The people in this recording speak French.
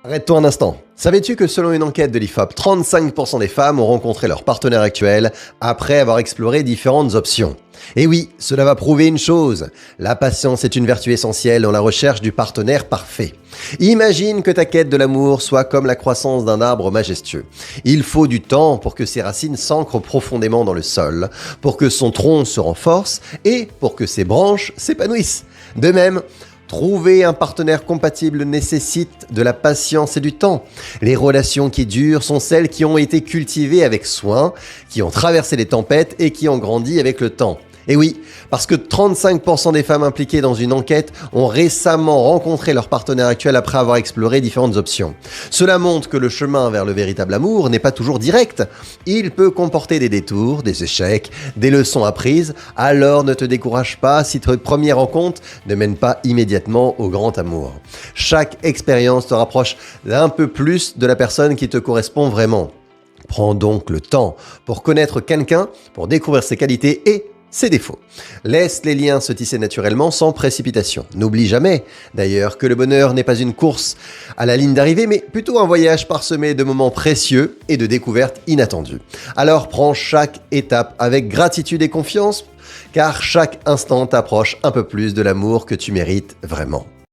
Arrête-toi un instant. Savais-tu que selon une enquête de l'IFOP, 35% des femmes ont rencontré leur partenaire actuel après avoir exploré différentes options? Et oui, cela va prouver une chose. La patience est une vertu essentielle dans la recherche du partenaire parfait. Imagine que ta quête de l'amour soit comme la croissance d'un arbre majestueux. Il faut du temps pour que ses racines s'ancrent profondément dans le sol, pour que son tronc se renforce et pour que ses branches s'épanouissent. De même, trouver un partenaire compatible nécessite de la patience et du temps. Les relations qui durent sont celles qui ont été cultivées avec soin, qui ont traversé les tempêtes et qui ont grandi avec le temps. Et oui, parce que 35% des femmes impliquées dans une enquête ont récemment rencontré leur partenaire actuel après avoir exploré différentes options. Cela montre que le chemin vers le véritable amour n'est pas toujours direct. Il peut comporter des détours, des échecs, des leçons apprises. Alors ne te décourage pas si ta première rencontre ne mène pas immédiatement au grand amour. Chaque expérience te rapproche d'un peu plus de la personne qui te correspond vraiment. Prends donc le temps pour connaître quelqu'un, pour découvrir ses qualités et ses défauts. Laisse les liens se tisser naturellement sans précipitation. N'oublie jamais, d'ailleurs, que le bonheur n'est pas une course à la ligne d'arrivée, mais plutôt un voyage parsemé de moments précieux et de découvertes inattendues. Alors prends chaque étape avec gratitude et confiance, car chaque instant t'approche un peu plus de l'amour que tu mérites vraiment.